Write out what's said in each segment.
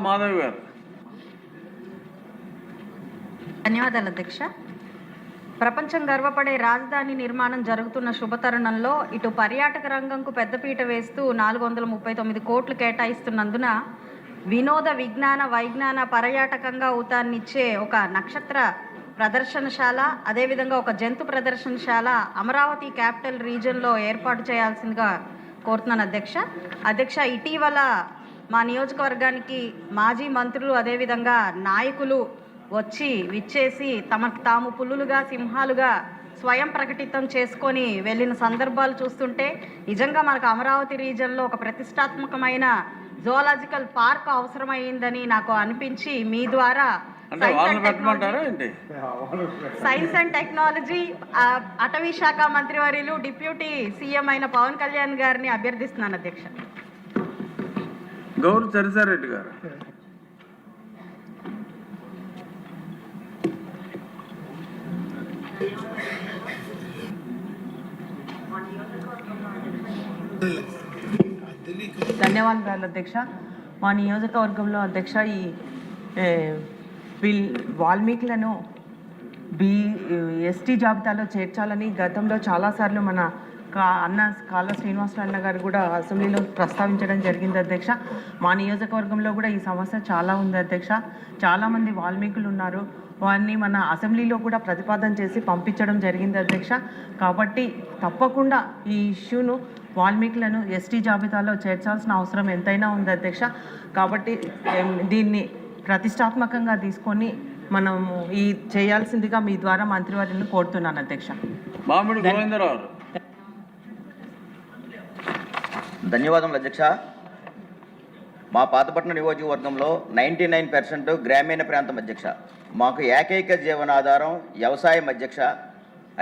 మాధవ్ గారు. ధన్యవాదాలు అధ్యక్ష. ప్రపంచం గర్వపడే రాజధాని నిర్మాణం జరుగుతున్న శుభతరుణంలో ఇటు పర్యాటక రంగంకు పెద్దపీట వేస్తూ 439 కోట్లు కేటాయిస్తున్నందున వినోద విజ్ఞాన వైజ్ఞాన పర్యాటకంగా ఊతాన్నిచ్చే ఒక నక్షత్ర ప్రదర్శనశాల, అదేవిధంగా ఒక జంతు ప్రదర్శనశాల అమరావతి క్యాపిటల్ రీజియన్లో ఏర్పాటు చేయాల్సిందిగా కోరుతున్నాను అధ్యక్ష. ఇటీవల మా నియోజకవర్గానికి మాజీ మంత్రులు అదేవిధంగా నాయకులు విచ్చేసి తమకు తాము పులులుగా సింహాలుగా స్వయం ప్రకటితం చేసుకొని వెళ్ళిన సందర్భాలు చూస్తుంటే నిజంగా మనకు అమరావతి రీజియన్లో ఒక ప్రతిష్టాత్మకమైన జువాలజికల్ పార్క్ అవసరమైందని నాకు అనిపించి మీ ద్వారా సైన్స్ అండ్ టెక్నాలజీ అటవీ శాఖ మంత్రివర్యులు డిప్యూటీ సీఎం అయిన పవన్ కళ్యాణ్ గారిని అభ్యర్థిస్తున్నాను అధ్యక్ష. గౌరవ చరిసారెడ్డి గారు. ధన్యవాదాలు అధ్యక్ష. మా నియోజకవర్గంలో అధ్యక్ష ఈ వాల్మీకులను ఎస్టీ జాబితాలో చేర్చాలని గతంలో చాలాసార్లు మన అన్న కాళ్ళ శ్రీనివాసరావు అన్న గారు కూడా అసెంబ్లీలో ప్రస్తావించడం జరిగింది అధ్యక్ష. మా నియోజకవర్గంలో కూడా ఈ సమస్య చాలా ఉంది అధ్యక్ష. చాలామంది వాల్మీకులు ఉన్నారు, వారిని మన అసెంబ్లీలో కూడా ప్రతిపాదన చేసి పంపించడం జరిగింది అధ్యక్ష. కాబట్టి తప్పకుండా ఈ ఇష్యూను వాల్మీకులను ఎస్టీ జాబితాలో చేర్చాల్సిన అవసరం ఎంతైనా ఉంది అధ్యక్ష. కాబట్టి దీన్ని ప్రతిష్టాత్మకంగా తీసుకొని మనము ఈ చేయాల్సిందిగా మీ ద్వారా మంత్రివర్యులను కోరుతున్నాను అధ్యక్ష. ధన్యవాదములు అధ్యక్ష. మా పాతపట్నం నియోజకవర్గంలో 99% గ్రామీణ ప్రాంతం అధ్యక్ష. మాకు ఏకైక జీవనాధారం వ్యవసాయం అధ్యక్ష.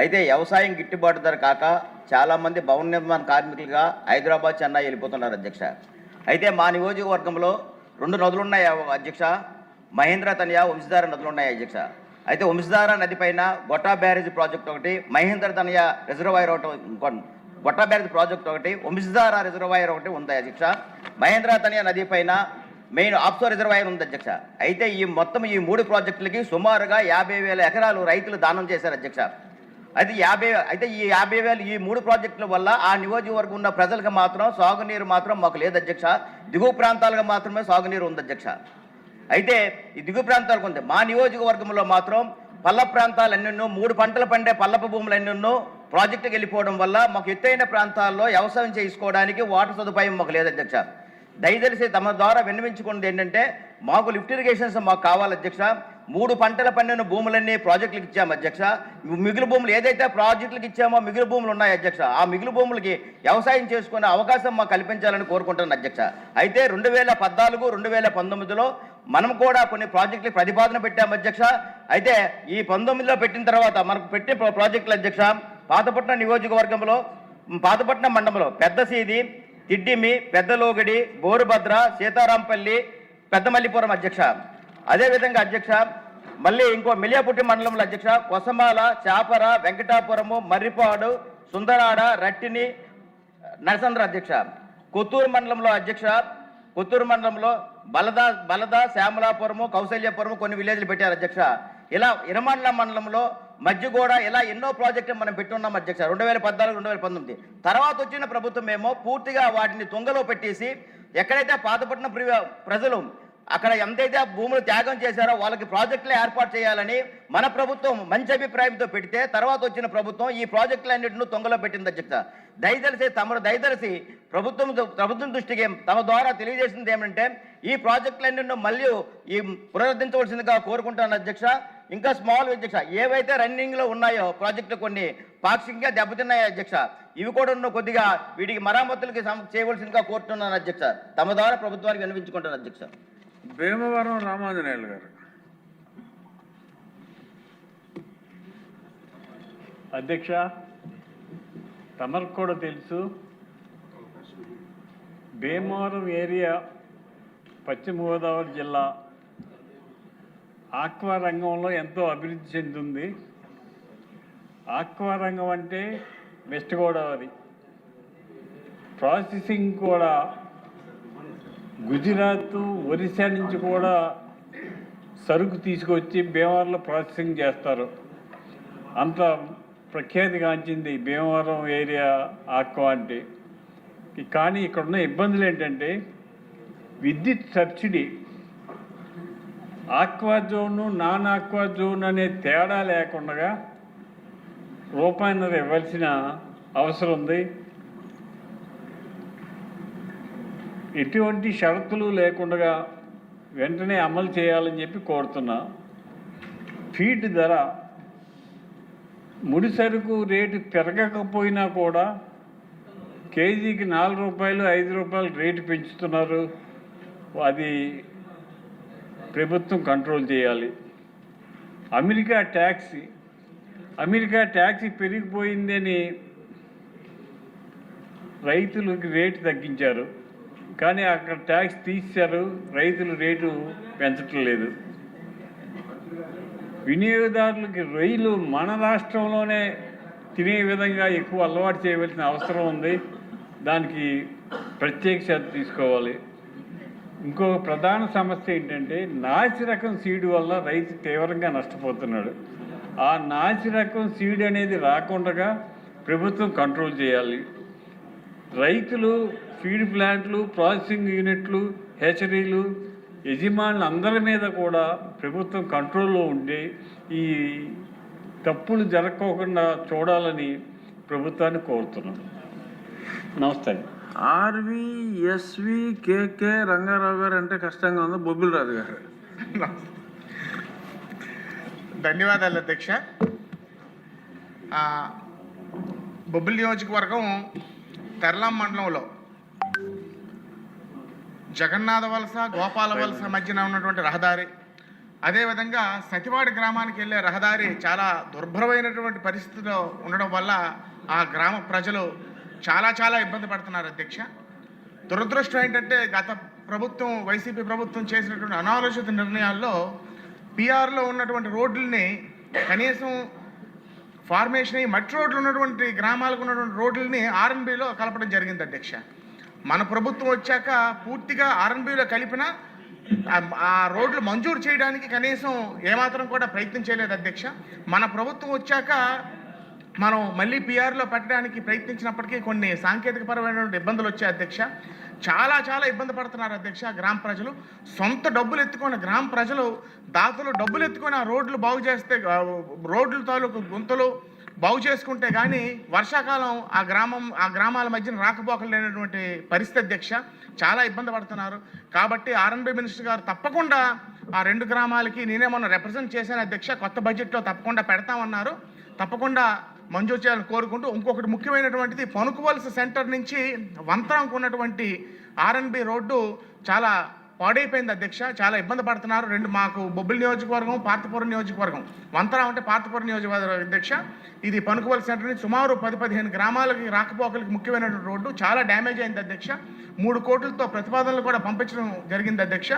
అయితే వ్యవసాయం గిట్టుబాటు ధర కాక చాలామంది భవన నిర్మాణ కార్మికులుగా హైదరాబాద్, చెన్నై వెళ్ళిపోతున్నారు అధ్యక్ష. అయితే మా నియోజకవర్గంలో 2 నదులు ఉన్నాయి అధ్యక్ష. మహేంద్ర తనయ వంశధార నదులు ఉన్నాయి అధ్యక్ష. అయితే వంశధార నది పైన గొట్టా బ్యారేజ్ ప్రాజెక్ట్ ఒకటి, మహేంద్ర తనయ రిజర్వాయర్ ఒకటి, గొట్టా బ్యారేజ్ ప్రాజెక్ట్ ఒకటి, వంశధార రిజర్వాయర్ ఒకటి ఉంది అధ్యక్ష. మహేంద్ర తనయ నది పైన మెయిన్ ఆఫ్షోర్ రిజర్వాయర్ ఉంది అధ్యక్ష. అయితే ఈ 3 ప్రాజెక్టులకి సుమారుగా 50,000 ఎకరాలు రైతులు దానం చేశారు అధ్యక్ష. అయితే ఈ 50,000 ఈ 3 ప్రాజెక్టుల వల్ల ఆ నియోజకవర్గం ఉన్న ప్రజలకు మాత్రం సాగునీరు మాత్రం మాకు లేదు అధ్యక్ష. దిగువ ప్రాంతాలకు మాత్రమే సాగునీరు ఉంది అధ్యక్ష. అయితే ఈ దిగువ ప్రాంతాలకు ఉంది. మా నియోజకవర్గంలో మాత్రం పల్ల ప్రాంతాలన్నెన్నో 3 పంటలు పండే పల్లపు భూములన్నెన్నో ప్రాజెక్టుకి వెళ్ళిపోవడం వల్ల మాకు ఎత్తైన ప్రాంతాల్లో వ్యవసాయం చేసుకోవడానికి వాటర్ సదుపాయం మాకు లేదు అధ్యక్ష. దయచేసి తమ ద్వారా విన్నవించుకున్నది ఏంటంటే మాకు లిఫ్ట్ ఇరిగేషన్స్ మాకు కావాలి అధ్యక్ష. 3 పంటల పండిన భూములన్నీ ప్రాజెక్టులకు ఇచ్చాము అధ్యక్ష. మిగులు భూములు ఏదైతే ప్రాజెక్టులకు ఇచ్చామో మిగులు భూములు ఉన్నాయి అధ్యక్ష. ఆ మిగులు భూములకి వ్యవసాయం చేసుకునే అవకాశం మాకు కల్పించాలని కోరుకుంటున్నాను అధ్యక్ష. అయితే 2014, 2019లో మనం కూడా కొన్ని ప్రాజెక్టులకు ప్రతిపాదన పెట్టాము అధ్యక్ష. అయితే ఈ 19లో పెట్టిన తర్వాత మనకు పెట్టే ప్రాజెక్టులు అధ్యక్ష పాతపట్నం నియోజకవర్గంలో పాతపట్నం మండలంలో పెద్దసీది, తిడ్డిమి, పెద్దలోగడి, బోరుభద్ర, సీతారాంపల్లి, పెద్దమల్లిపురం అధ్యక్ష. అదేవిధంగా అధ్యక్ష మళ్ళీ ఇంకో మిలియాపుట్టి మండలంలో అధ్యక్ష కొసమాల, చాపర, వెంకటాపురము, మర్రిపాడు, సుందరాడ, రట్టిని, నరసంద్ర అధ్యక్ష. కొత్తూరు మండలంలో అధ్యక్ష కొత్తూరు మండలంలో బలద, శ్యామలాపురము, కౌశల్యపురము కొన్ని విలేజ్లు పెట్టారు అధ్యక్ష. ఇలా ఇరమండల మండలంలో మధ్యగూడ ఇలా ఎన్నో ప్రాజెక్టులు మనం పెట్టున్నాం అధ్యక్ష. 2014, 2019 తర్వాత వచ్చిన ప్రభుత్వం ఏమో పూర్తిగా వాటిని తుంగలో పెట్టేసి ఎక్కడైతే పాతపట్నం ప్రజలు అక్కడ ఎంతైతే భూములు త్యాగం చేశారో వాళ్ళకి ప్రాజెక్టులు ఏర్పాటు చేయాలని మన ప్రభుత్వం మంచి అభిప్రాయంతో పెడితే తర్వాత వచ్చిన ప్రభుత్వం ఈ ప్రాజెక్టులన్నింటినీ తొంగలో పెట్టింది అధ్యక్ష. దయదలిసి ప్రభుత్వం దృష్టికి తమ ద్వారా తెలియజేసింది ఏమంటే ఈ ప్రాజెక్టులన్నింటినీ మళ్ళీ ఈ పునరుద్ధరించవలసిందిగా కోరుకుంటున్నాను అధ్యక్ష. ఇంకా స్మాల్ అధ్యక్ష ఏవైతే రన్నింగ్లో ఉన్నాయో ప్రాజెక్టులు కొన్ని పాక్షికంగా దెబ్బతిన్నాయి అధ్యక్ష. ఇవి కూడా కొద్దిగా వీటికి మరామతులకి చేయవలసిందిగా కోరుతున్నాను అధ్యక్ష. తమ ద్వారా ప్రభుత్వానికి వినిపించుకుంటాను అధ్యక్ష. భీమవరం రామాంజనేయులు గారు. అధ్యక్ష తమకు కూడా తెలుసు భీమవరం ఏరియా పశ్చిమ గోదావరి జిల్లా ఆక్వా రంగంలో ఎంతో అభివృద్ధి చెందుతుంది. ఆక్వా రంగం అంటే వెస్ట్ గోదావరి, ప్రాసెసింగ్ కూడా గుజరాత్, ఒరిస్సా నుంచి కూడా సరుకు తీసుకొచ్చి భీమవరంలో ప్రాసెసింగ్ చేస్తారు. అంత ప్రఖ్యాతిగాంచింది భీమవరం ఏరియా ఆక్వా అంటే. కానీ ఇక్కడున్న ఇబ్బందులు ఏంటంటే విద్యుత్ subsidy aqua zone, non aqua zone అనే తేడా లేకుండా రూపాయన్నర ఇవ్వాల్సిన అవసరం ఉంది. ఎటువంటి షరతులు లేకుండా వెంటనే అమలు చేయాలని చెప్పి కోరుతున్నా. ఫీడ్ ధర ముడి సరుకు రేటు పెరగకపోయినా కూడా కేజీకి 4 రూపాయలు 5 రూపాయలు రేటు పెంచుతున్నారు. అది ప్రభుత్వం కంట్రోల్ చేయాలి. అమెరికా ట్యాక్సీ పెరిగిపోయిందని రైతులకి రేటు తగ్గించారు, కానీ అక్కడ ట్యాక్స్ తీశారు, రైతులు రేటు పెంచటం లేదు. వినియోగదారులకి రొయ్యలు మన రాష్ట్రంలోనే తినే విధంగా ఎక్కువ అలవాటు చేయవలసిన అవసరం ఉంది. దానికి ప్రత్యేక శ్రద్ధ తీసుకోవాలి. ఇంకొక ప్రధాన సమస్య ఏంటంటే నాసి రకం సీడ్ వల్ల రైతు తీవ్రంగా నష్టపోతున్నాడు. ఆ నాసి రకం సీడ్ అనేది రాకుండా ప్రభుత్వం కంట్రోల్ చేయాలి. రైతులు, ఫీడ్ ప్లాంట్లు, ప్రాసెసింగ్ యూనిట్లు, హెచరీలు, యజమానులు అందరి మీద కూడా ప్రభుత్వం కంట్రోల్లో ఉండి ఈ తప్పులు జరగకుండా చూడాలని ప్రభుత్వాన్ని కోరుతున్నాను. నమస్తే. RVSVKK రంగారావు గారు అంటే కష్టంగా ఉంది. బొబ్బిల్ రాజు గారు. ధన్యవాదాలు అధ్యక్ష. బొబ్బిలి నియోజకవర్గం తెరలాం మండలంలో జగన్నాథ వలస, గోపాల వలస మధ్యన ఉన్నటువంటి రహదారి, అదేవిధంగా సతివాడి గ్రామానికి వెళ్ళే రహదారి చాలా దుర్భరమైనటువంటి పరిస్థితిలో ఉండడం వల్ల ఆ గ్రామ ప్రజలు చాలా ఇబ్బంది పడుతున్నారు అధ్యక్ష. దురదృష్టం ఏంటంటే గత ప్రభుత్వం, వైసీపీ ప్రభుత్వం చేసినటువంటి అనాలోచిత నిర్ణయాల్లో పిఆర్లో ఉన్నటువంటి రోడ్లని కనీసం ఫార్మేషన్ అయ్యి మట్టి రోడ్లు ఉన్నటువంటి గ్రామాలకు ఉన్నటువంటి రోడ్లని ఆర్ఎన్బిలో కలపడం జరిగింది అధ్యక్ష. మన ప్రభుత్వం వచ్చాక పూర్తిగా ఆర్ఎన్బిలో కలిపిన ఆ రోడ్లు మంజూరు చేయడానికి కనీసం ఏమాత్రం కూడా ప్రయత్నం చేయలేదు అధ్యక్ష. మన ప్రభుత్వం వచ్చాక మనం మళ్ళీ పిఆర్లో పెట్టడానికి ప్రయత్నించినప్పటికీ కొన్ని సాంకేతికపరమైనటువంటి ఇబ్బందులు వచ్చాయి అధ్యక్ష. చాలా ఇబ్బంది పడుతున్నారు అధ్యక్ష గ్రామ ప్రజలు. సొంత డబ్బులు ఎత్తుకొని గ్రామ ప్రజలు, దాతలు డబ్బులు ఎత్తుకొని ఆ రోడ్లు బాగు చేస్తే, రోడ్ల తాలూకు గుంతలు బాగు చేసుకుంటే కానీ వర్షాకాలం ఆ గ్రామాల మధ్యన రాకపోకలు లేనటువంటి పరిస్థితి అధ్యక్ష. చాలా ఇబ్బంది పడుతున్నారు. కాబట్టి ఆర్ఎన్బి మినిస్టర్ గారు తప్పకుండా ఆ 2 గ్రామాలకి నేనే మొన్న రిప్రజెంట్ చేశాను అధ్యక్ష. కొత్త బడ్జెట్లో తప్పకుండా పెడతామన్నారు. తప్పకుండా మంజూరు చేయాలని కోరుకుంటూ, ఇంకొకటి ముఖ్యమైనటువంటిది పనుకువలస సెంటర్ నుంచి వంతరంకు ఉన్నటువంటి ఆర్ఎన్బి రోడ్డు చాలా పాడైపోయింది అధ్యక్ష. చాలా ఇబ్బంది పడుతున్నారు. మాకు బొబ్బిలి నియోజకవర్గం, పార్తపురం నియోజకవర్గం. వంతరం అంటే పార్తపురం నియోజకవర్గం అధ్యక్ష. ఇది పనుకువలస సెంటర్ నుంచి సుమారు 10-15 గ్రామాలకి రాకపోకలకి ముఖ్యమైనటువంటి రోడ్డు చాలా డ్యామేజ్ అయింది అధ్యక్ష. 3 కోట్లతో ప్రతిపాదనలు కూడా పంపించడం జరిగింది అధ్యక్ష.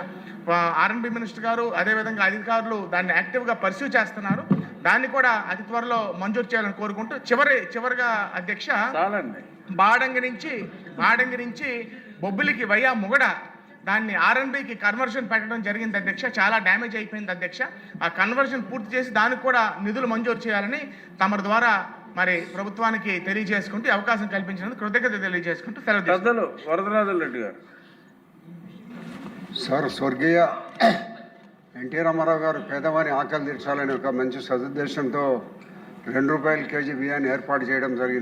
ఆర్ఎన్బి మినిస్టర్ గారు, అదేవిధంగా అధికారులు దాన్ని యాక్టివ్గా పర్స్యూ చేస్తున్నారు. దాన్ని కూడా అతి త్వరలో మంజూరు చేయాలని కోరుకుంటూ చివరిగా అధ్యక్ష, బాడంగి నుంచి బొబ్బిలికి వయ్యా ముగడ దాన్ని ఆర్ఎన్బికి కన్వర్షన్ పెట్టడం జరిగింది అధ్యక్ష. చాలా డ్యామేజ్ అయిపోయింది అధ్యక్ష. ఆ కన్వర్షన్ పూర్తి చేసి దానికి కూడా నిధులు మంజూరు చేయాలని తమరి ద్వారా మరి ప్రభుత్వానికి తెలియజేసుకుంటూ అవకాశం కల్పించినందుకు కృతజ్ఞత తెలియజేసుకుంటూ సెలవు. వరదరాజుల రెడ్డి గారు. సార్, స్వర్గీయ ఎన్టీ రామారావు గారు పేదవారి ఆకలి తీర్చాలని ఒక మంచి సదుద్దేశంతో 2 రూపాయల కేజీ బియ్యాన్ని ఏర్పాటు చేయడం జరిగింది.